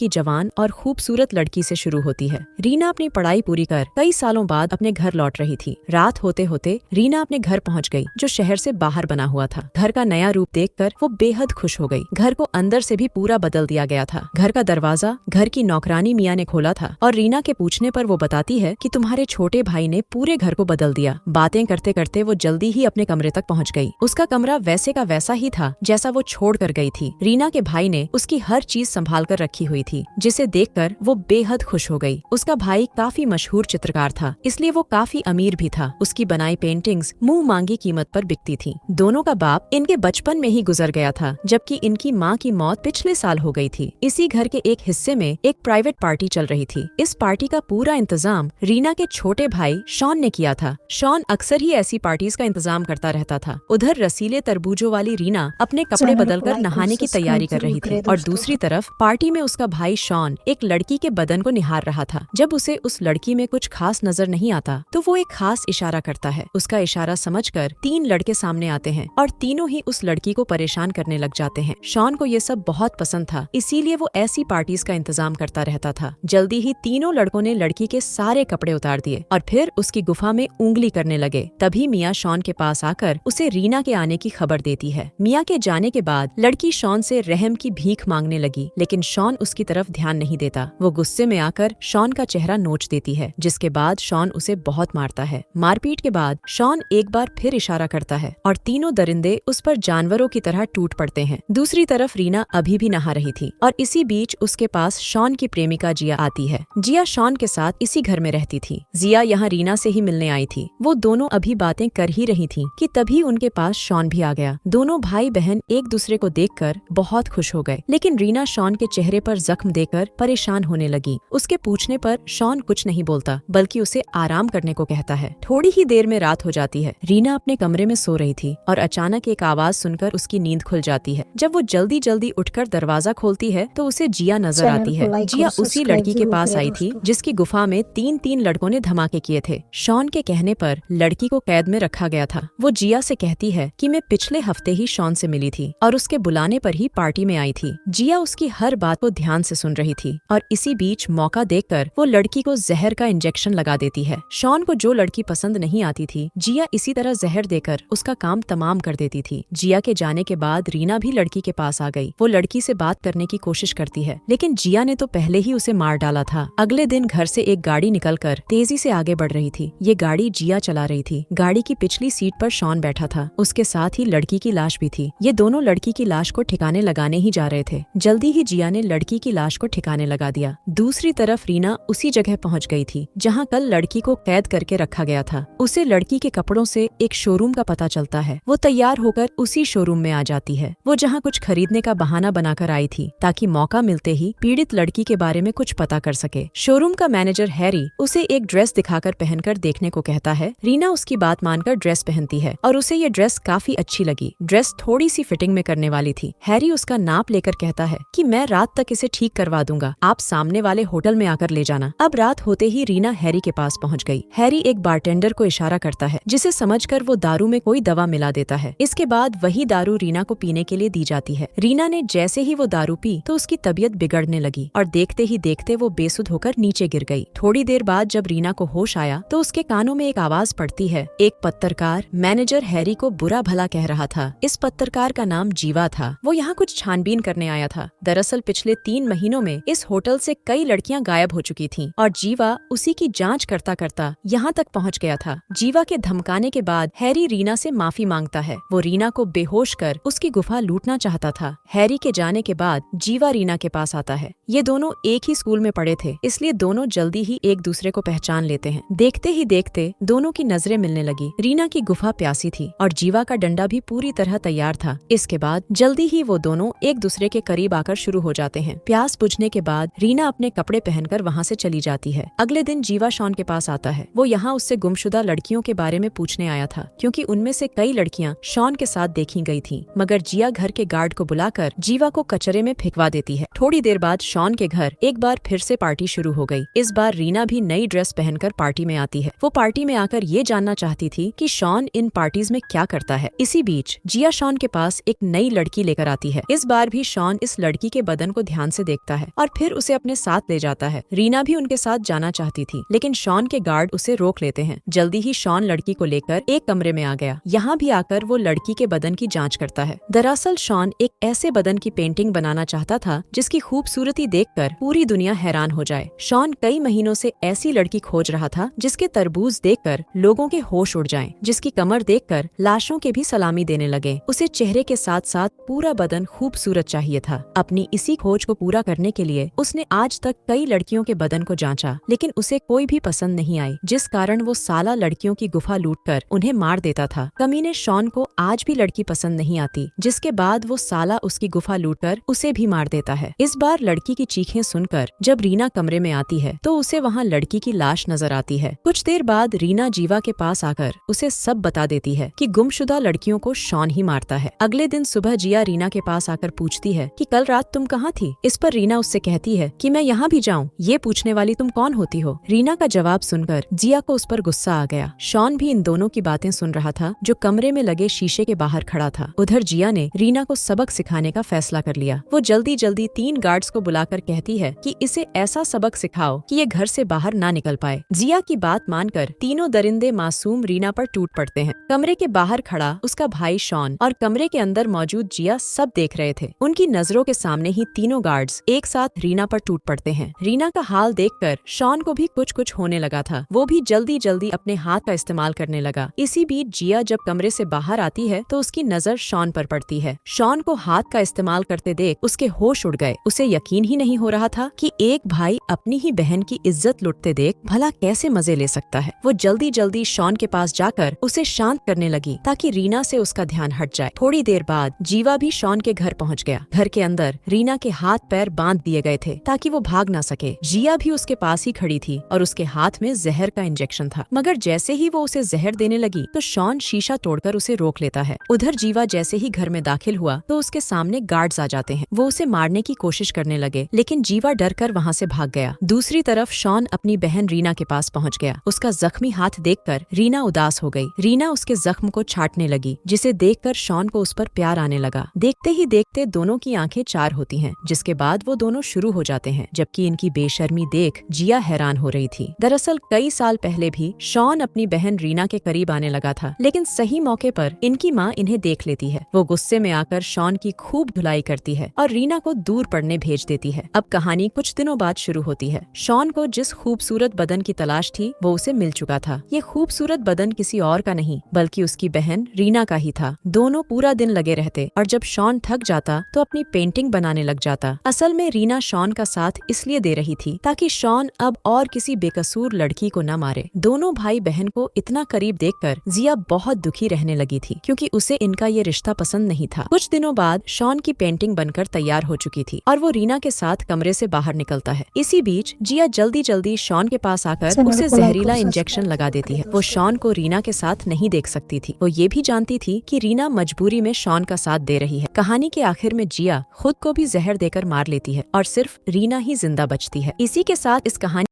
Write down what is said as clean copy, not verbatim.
की जवान और खूबसूरत लड़की से शुरू होती है। रीना अपनी पढ़ाई पूरी कर कई सालों बाद अपने घर लौट रही थी। रात होते होते रीना अपने घर पहुंच गई, जो शहर से बाहर बना हुआ था। घर का नया रूप देखकर वो बेहद खुश हो गई। घर को अंदर से भी पूरा बदल दिया गया था। घर का दरवाजा घर की नौकरानी मियाँ ने खोला था और रीना के पूछने पर वो बताती है कि तुम्हारे छोटे भाई ने पूरे घर को बदल दिया। बातें करते करते वो जल्दी ही अपने कमरे तक पहुंच गई। उसका कमरा वैसे का वैसा ही था जैसा वो छोड़ कर गई थी। रीना के भाई ने उसकी हर चीज संभाल कर रखी हुई थी, जिसे देखकर वो बेहद खुश हो गई। उसका भाई काफी मशहूर चित्रकार था, इसलिए वो काफी अमीर भी था। उसकी बनाई पेंटिंग्स मुंह मांगी कीमत पर बिकती थी। दोनों का बाप इनके बचपन में ही गुजर गया था, जबकि इनकी माँ की मौत पिछले साल हो गई थी। इसी घर के एक हिस्से में एक प्राइवेट पार्टी चल रही थी। इस पार्टी का पूरा इंतजाम रीना के छोटे भाई शॉन ने किया था। शॉन अक्सर ही ऐसी पार्टीज का इंतजाम करता रहता था। उधर रसीले तरबूजों वाली रीना अपने कपड़े बदलकर नहाने की तैयारी कर रही थी और दूसरी तरफ पार्टी में उसका भाई शॉन एक लड़की के बदन को निहार रहा था। जब उसे उस लड़की में कुछ खास नजर नहीं आता तो वो एक खास इशारा करता है। उसका इशारा समझकर 3 लड़के सामने आते हैं और तीनों ही उस लड़की को परेशान करने लग जाते हैं। शॉन को ये सब बहुत पसंद था, इसीलिए वो ऐसी पार्टीज का इंतजाम करता रहता था। जल्दी ही तीनों लड़कों ने लड़की के सारे कपड़े उतार दिए और फिर उसकी गुफा में उंगली करने लगे। तभी मियाँ शॉन के पास आकर उसे रीना के आने की खबर देती है। मियाँ के जाने के बाद लड़की शॉन से रहम की भीख मांगने लगी, लेकिन शॉन उसकी तरफ ध्यान नहीं देता। वो गुस्से में आकर शॉन का चेहरा नोच देती है, जिसके बाद शॉन उसे बहुत मारता है। मारपीट के बाद शॉन एक बार फिर इशारा करता है और तीनों दरिंदे उस पर जानवरों की तरह टूट पड़ते हैं। दूसरी तरफ रीना अभी भी नहा रही थी और इसी बीच उसके पास शॉन की प्रेमिका जिया आती है। जिया शॉन के साथ इसी घर में रहती थी। जिया यहाँ रीना से ही मिलने आई थी। वो दोनों अभी बातें कर ही रही थी कि तभी उनके पास शॉन भी आ गया। दोनों भाई बहन एक दूसरे को देखकर बहुत खुश हो गए, लेकिन रीना शॉन के चेहरे पर जख्म देकर परेशान होने लगी। उसके पूछने पर शॉन कुछ नहीं बोलता, बल्कि उसे आराम करने को कहता है। थोड़ी ही देर में रात हो जाती है। रीना अपने कमरे में सो रही थी और अचानक एक आवाज सुनकर उसकी नींद खुल जाती है। जब वो जल्दी जल्दी उठकर दरवाजा खोलती है तो उसे जिया नजर आती है। जिया उसी लड़की के पास आई थी जिसकी गुफा में 3 लड़कों ने धमाके किए थे। शॉन के कहने पर लड़की को कैद में रखा गया था। वो जिया से कहती है कि मैं पिछले हफ्ते ही शॉन से मिली थी और उसके बुलाने पर ही पार्टी में आई थी। जिया उसकी हर बात को ध्यान से सुन रही थी और इसी बीच मौका देखकर वो लड़की को जहर का इंजेक्शन लगा देती है। शॉन को जो लड़की पसंद नहीं आती थी, जिया इसी तरह जहर देकर उसका काम तमाम कर देती थी। जिया के जाने के बाद रीना भी लड़की के पास आ गई। वो लड़की से बात करने की कोशिश करती है, लेकिन जिया ने तो पहले ही उसे मार डाला था। अगले दिन घर से एक गाड़ी निकलकर तेजी से आगे बढ़ रही थी। ये गाड़ी जिया चला रही थी। गाड़ी की पिछली सीट पर शॉन बैठा था। उसके साथ ही लड़की की लाश भी थी। ये दोनों लड़की की लाश को ठिकाने लगाने ही जा रहे थे। जल्दी ही जिया ने लड़की की लाश को ठिकाने लगा दिया। दूसरी तरफ रीना उसी जगह पहुंच गई थी जहां कल लड़की को कैद करके रखा गया था। उसे लड़की के कपड़ों से एक शोरूम का पता चलता है। वो तैयार होकर उसी शोरूम में आ जाती है। वो जहां कुछ खरीदने का बहाना बनाकर आई थी, ताकि मौका मिलते ही पीड़ित लड़की के बारे में कुछ पता कर सके। शोरूम का मैनेजर हैरी उसे एक ड्रेस दिखाकर पहनकर देखने को कहता है। रीना उसकी बात मानकर ड्रेस पहनती है और उसे ये ड्रेस काफी अच्छी लगी। ड्रेस थोड़ी सी फिटिंग में करने वाली थी। हैरी उसका नाप लेकर कहता है कि मैं रात तक इसे ठीक करवा दूंगा, आप सामने वाले होटल में आकर ले जाना। अब रात होते ही रीना हैरी के पास पहुंच गई। हैरी एक बारटेंडर को इशारा करता है, जिसे समझकर वो दारू में कोई दवा मिला देता है। इसके बाद वही दारू रीना को पीने के लिए दी जाती है। रीना ने जैसे ही वो दारू पी तो उसकी तबीयत बिगड़ने लगी और देखते ही देखते वो बेसुध होकर नीचे गिर गई। थोड़ी देर बाद जब रीना को होश आया तो उसके कानों में एक आवाज पड़ती है। एक पत्रकार मैनेजर हैरी को बुरा भला कह रहा था। इस पत्रकार का नाम जीवा था। वो यहाँ कुछ छानबीन करने आया था। दरअसल पिछले 3 महीनों में इस होटल से कई लड़कियां गायब हो चुकी थीं और जीवा उसी की जांच करता करता यहाँ तक पहुँच गया था। जीवा के धमकाने के बाद हैरी रीना से माफी मांगता है। वो रीना को बेहोश कर उसकी गुफा लूटना चाहता था। हैरी के जाने के बाद जीवा रीना के पास आता है। ये दोनों एक ही स्कूल में पढ़े थे, इसलिए दोनों जल्दी ही एक दूसरे को पहचान लेते हैं। देखते ही देखते दोनों की नजरें मिलने लगी। रीना की गुफा प्यासी थी और जीवा का डंडा भी पूरी तरह तैयार था। इसके बाद जल्दी ही वो दोनों एक दूसरे के करीब आकर शुरू हो जाते हैं। प्यास बुझने के बाद रीना अपने कपड़े पहनकर वहाँ से चली जाती है। अगले दिन जीवा शॉन के पास आता है। वो यहाँ उससे गुमशुदा लड़कियों के बारे में पूछने आया था, क्योंकि उनमें से कई लड़कियाँ शॉन के साथ देखी गई थीं। मगर जिया घर के गार्ड को बुलाकर जीवा को कचरे में फेंकवा देती है। थोड़ी देर बाद शॉन के घर एक बार फिर से पार्टी शुरू हो गई। इस बार रीना भी नई ड्रेस पहनकर पार्टी में आती है। वो पार्टी में आकर ये जानना चाहती थी कि शॉन इन पार्टीज में क्या करता है। इसी बीच जिया शॉन के पास एक नई लड़की लेकर आती है। इस बार भी शॉन इस लड़की के बदन को ध्यान से देखता है और फिर उसे अपने साथ ले जाता है। रीना भी उनके साथ जाना चाहती थी, लेकिन शॉन के गार्ड उसे रोक लेते हैं। जल्दी ही शॉन लड़की को लेकर एक कमरे में आ गया। यहाँ भी आकर वो लड़की के बदन की जांच करता है। दरअसल शॉन एक ऐसे बदन की पेंटिंग बनाना चाहता था जिसकी खूबसूरती देखकर पूरी दुनिया हैरान हो जाए। शॉन कई महीनों से ऐसी लड़की खोज रहा था जिसके तरबूज देखकर लोगों के होश उड़ जाएं, जिसकी कमर देखकर लाशों के भी सलामी देने लगे। उसे चेहरे के साथ साथ पूरा बदन खूबसूरत चाहिए था। अपनी इसी खोज को पूरा करने के लिए उसने आज तक कई लड़कियों के बदन को जांचा, लेकिन उसे कोई भी पसंद नहीं आई, जिस कारण वो साला लड़कियों की गुफा लूटकर उन्हें मार देता था। कमीने शॉन को आज भी लड़की पसंद नहीं आती, जिसके बाद वो साला उसकी गुफा लूटकर उसे भी मार देता है। इस बार लड़की की चीखें सुनकर जब रीना कमरे में आती है तो उसे वहाँ लड़की की लाश नजर आती है। कुछ देर बाद रीना जीवा के पास आकर उसे सब बता देती है कि गुमशुदा लड़कियों को शॉन ही मारता है। अगले दिन सुबह जिया रीना के पास आकर पूछती है कि कल रात तुम कहाँ थी। इस पर रीना उससे कहती है कि मैं यहाँ भी जाऊँ, ये पूछने वाली तुम कौन होती हो। रीना का जवाब सुनकर जिया को उस पर गुस्सा आ गया। शॉन भी इन दोनों की बातें सुन रहा था, जो कमरे में लगे शीशे के बाहर खड़ा था। उधर जिया ने रीना को सबक सिखाने का फैसला कर लिया। वो जल्दी जल्दी 3 गार्ड्स को बुलाकर कहती है कि इसे ऐसा सबक सिखाओ कि ये घर से बाहर ना निकल पाए। जिया की बात मानकर तीनों दरिंदे मासूम रीना पर टूट पड़ते हैं। कमरे के बाहर खड़ा उसका भाई शॉन और कमरे के अंदर मौजूद जिया सब देख रहे थे। उनकी नजरों के सामने ही तीनों गार्ड्स एक साथ रीना पर टूट पड़ते हैं। रीना का हाल देखकर शॉन को भी कुछ कुछ होने लगा था। वो भी जल्दी जल्दी अपने हाथ का इस्तेमाल करने लगा। इसी बीच जिया जब कमरे से बाहर आती है तो उसकी नजर शॉन पर पड़ती है। शॉन को हाथ का इस्तेमाल करते देख उसके होश उड़ गए। उसे यकीन ही नहीं हो रहा था कि एक भाई अपनी ही बहन की इज्जत लुटते देख भला कैसे मजे ले सकता है। वो जल्दी जल्दी शॉन के पास जाकर उसे शांत करने लगी ताकि रीना से उसका ध्यान हट जाए। थोड़ी देर बाद जीवा भी शॉन के घर पहुंच गया। घर के अंदर रीना के हाथ पैर बांध दिए गए थे ताकि वो भाग ना सके। जिया भी उसके पास ही खड़ी थी और उसके हाथ में जहर का इंजेक्शन था, मगर जैसे ही वो उसे जहर देने लगी तो शॉन शीशा तोड़कर उसे रोक लेता है। उधर जीवा जैसे ही घर में दाखिल हुआ तो उसके सामने गार्ड्स आ जाते हैं। वो उसे मारने की कोशिश करने लगे, लेकिन जीवा डर कर वहाँ से भाग गया। दूसरी तरफ शॉन अपनी बहन रीना के पास पहुँच गया। उसका जख्मी हाथ देखकर रीना उदास हो गई। रीना उसके जख्म को छाटने लगी, जिसे देखकर शॉन को उस पर प्यार आने लगा। देखते ही देखते दोनों की आंखें चार होती हैं, जिसके बाद वो दोनों शुरू हो जाते हैं। जबकि इनकी बेशर्मी देख जिया हैरान हो रही थी। दरअसल कई साल पहले भी शॉन अपनी बहन रीना के करीब आने लगा था, लेकिन सही मौके पर इनकी माँ इन्हें देख लेती है। वो गुस्से में आकर शॉन की खूब धुलाई करती है और रीना को दूर पढ़ने भेज देती है। अब कहानी कुछ दिनों बाद शुरू होती है। शॉन को जिस खूबसूरत बदन की तलाश थी वो उसे मिल चुका था। ये खूबसूरत बदन किसी और का नहीं बल्कि उसकी बहन रीना का ही था। दोनों पूरा दिन लगे रहते और जब शॉन थक जाता तो अपनी पेंटिंग बनाने लग जाता। असल में रीना शॉन का साथ इसलिए दे रही थी ताकि शॉन अब और किसी बेकसूर लड़की को न मारे। दोनों भाई बहन को इतना करीब देखकर जिया बहुत दुखी रहने लगी थी, क्योंकि उसे इनका ये रिश्ता पसंद नहीं था। कुछ दिनों बाद शॉन की पेंटिंग बनकर तैयार हो चुकी थी और वो रीना के साथ कमरे से बाहर निकलता है। इसी बीच जिया जल्दी जल्दी शॉन के पास आकर उसे जहरीला इंजेक्शन लगा देती है। वो शॉन को रीना के साथ नहीं देख सकती थी। वो ये भी जानती थी कि रीना मजबूरी में शॉन का साथ दे रही है। कहानी के आखिर में जिया खुद को भी जहर देकर मार लेती है और सिर्फ रीना ही जिंदा बचती है। इसी के साथ इस कहानी